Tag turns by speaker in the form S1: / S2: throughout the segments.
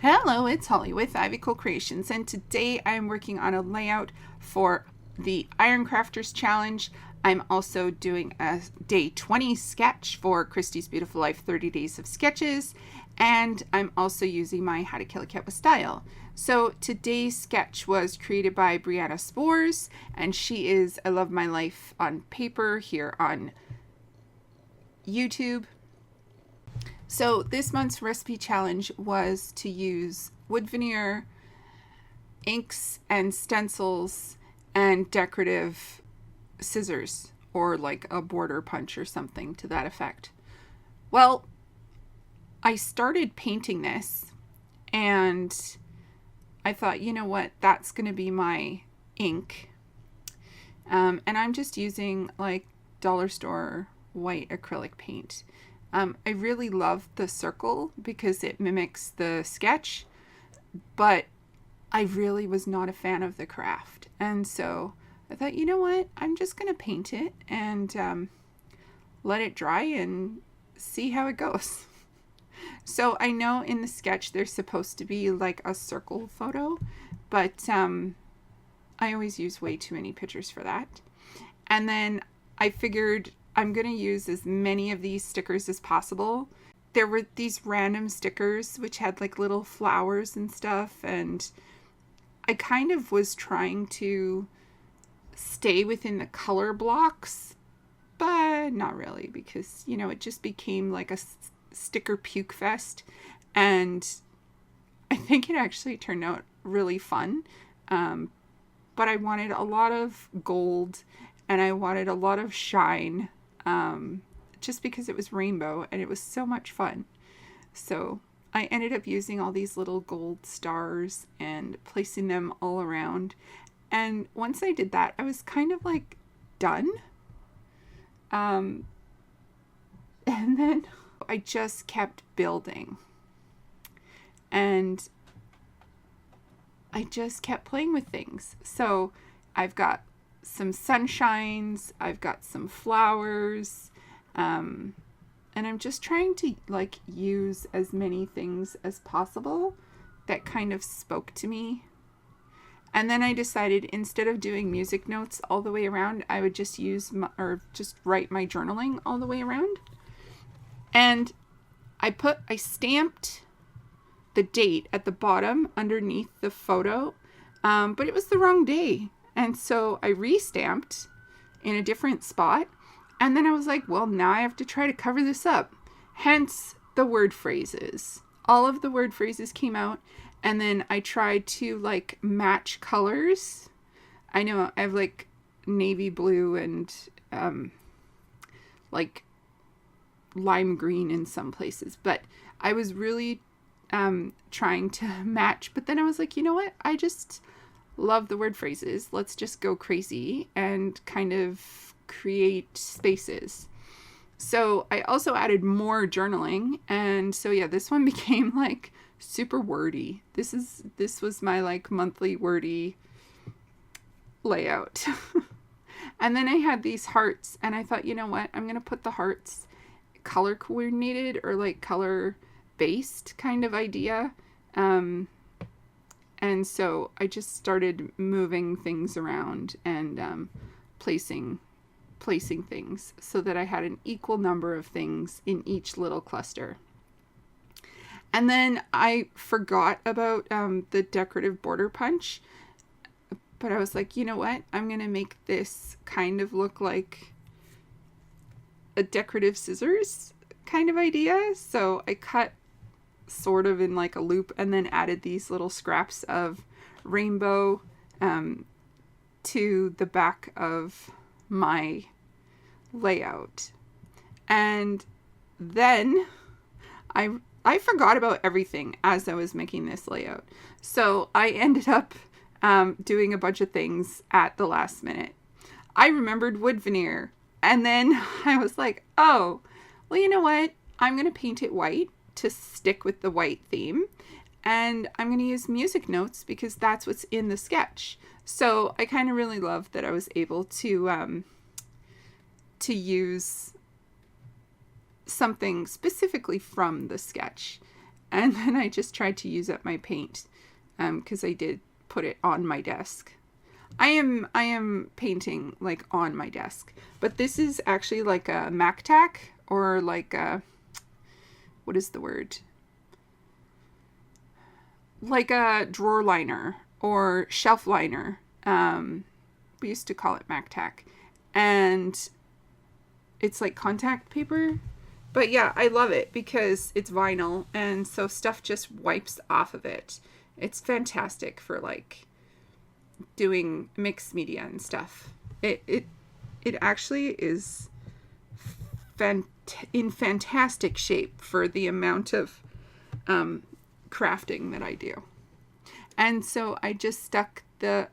S1: Hello, it's Holly with Ivy Cole Creations, and today I'm working on a layout for the Iron Crafters Challenge. I'm also doing a day 20 sketch for Christy's Beautiful Life 30 Days of Sketches, and I'm also using my How to Kill a Cat with Style. So today's sketch was created by Briana Spoors, and she is I Love My Life on paper here on YouTube. So this month's recipe challenge was to use wood veneer, inks and stencils, and decorative scissors, or like a border punch or something to that effect. Well, I started painting this and I thought, you know what, that's going to be my ink. And I'm just using like dollar store white acrylic paint. I really love the circle because it mimics the sketch, but I really was not a fan of the craft. And so I thought, you know what, I'm just going to paint it and let it dry and see how it goes. So I know in the sketch there's supposed to be like a circle photo, but I always use way too many pictures for that. And then I figured I'm going to use as many of these stickers as possible. There were these random stickers which had like little flowers and stuff, and I kind of was trying to stay within the color blocks, but not really, because, you know, it just became like a sticker puke fest, and I think it actually turned out really fun. But I wanted a lot of gold and I wanted a lot of shine, just because it was rainbow and it was so much fun. So I ended up using all these little gold stars and placing them all around. And once I did that, I was kind of like done. And then I just kept building. And I just kept playing with things. So I've got some sunshines, I've got some flowers, and I'm just trying to like use as many things as possible that kind of spoke to me. And then I decided, instead of doing music notes all the way around, I would just use just write my journaling all the way around. And I stamped the date at the bottom underneath the photo, but it was the wrong day. And so I re-stamped in a different spot. And then I was like, well, now I have to try to cover this up. Hence the word phrases. All of the word phrases came out. And then I tried to like match colors. I know I have like navy blue and like lime green in some places. But I was really trying to match. But then I was like, you know what? I just love the word phrases. Let's just go crazy and kind of create spaces. So I also added more journaling, and so yeah, this one became like super wordy. This was my like monthly wordy layout. And then I had these hearts, and I thought, you know what, I'm gonna put the hearts color coordinated or like color based kind of idea. And so I just started moving things around and placing things so that I had an equal number of things in each little cluster. And then I forgot about the decorative border punch, but I was like, you know what? I'm going to make this kind of look like a decorative scissors kind of idea. So I cut sort of in like a loop and then added these little scraps of rainbow to the back of my layout. And then I forgot about everything as I was making this layout. So I ended up doing a bunch of things at the last minute. I remembered wood veneer, and then I was like, oh, well, you know what? I'm going to paint it white to stick with the white theme, and I'm going to use music notes because that's what's in the sketch. So I kind of really love that I was able to use something specifically from the sketch. And then I just tried to use up my paint because I did put it on my desk. I am painting like on my desk, but this is actually like a Mac tack, or like a, what is the word? Like a drawer liner or shelf liner. We used to call it Mac tack, and it's like contact paper. But yeah, I love it because it's vinyl, and so stuff just wipes off of it. It's fantastic for like doing mixed media and stuff. It actually is in fantastic shape for the amount of crafting that I do. And so I just stuck the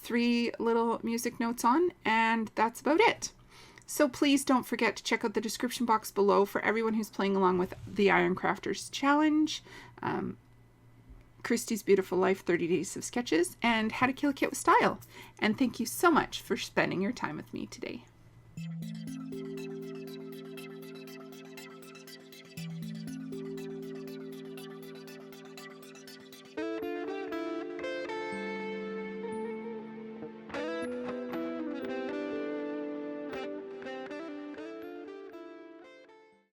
S1: 3 little music notes on, and that's about it. So please don't forget to check out the description box below for everyone who's playing along with the Iron Crafters Challenge, Christy's Beautiful Life 30 Days of Sketches, and How to Kill a Kit with Style. And thank you so much for spending your time with me today.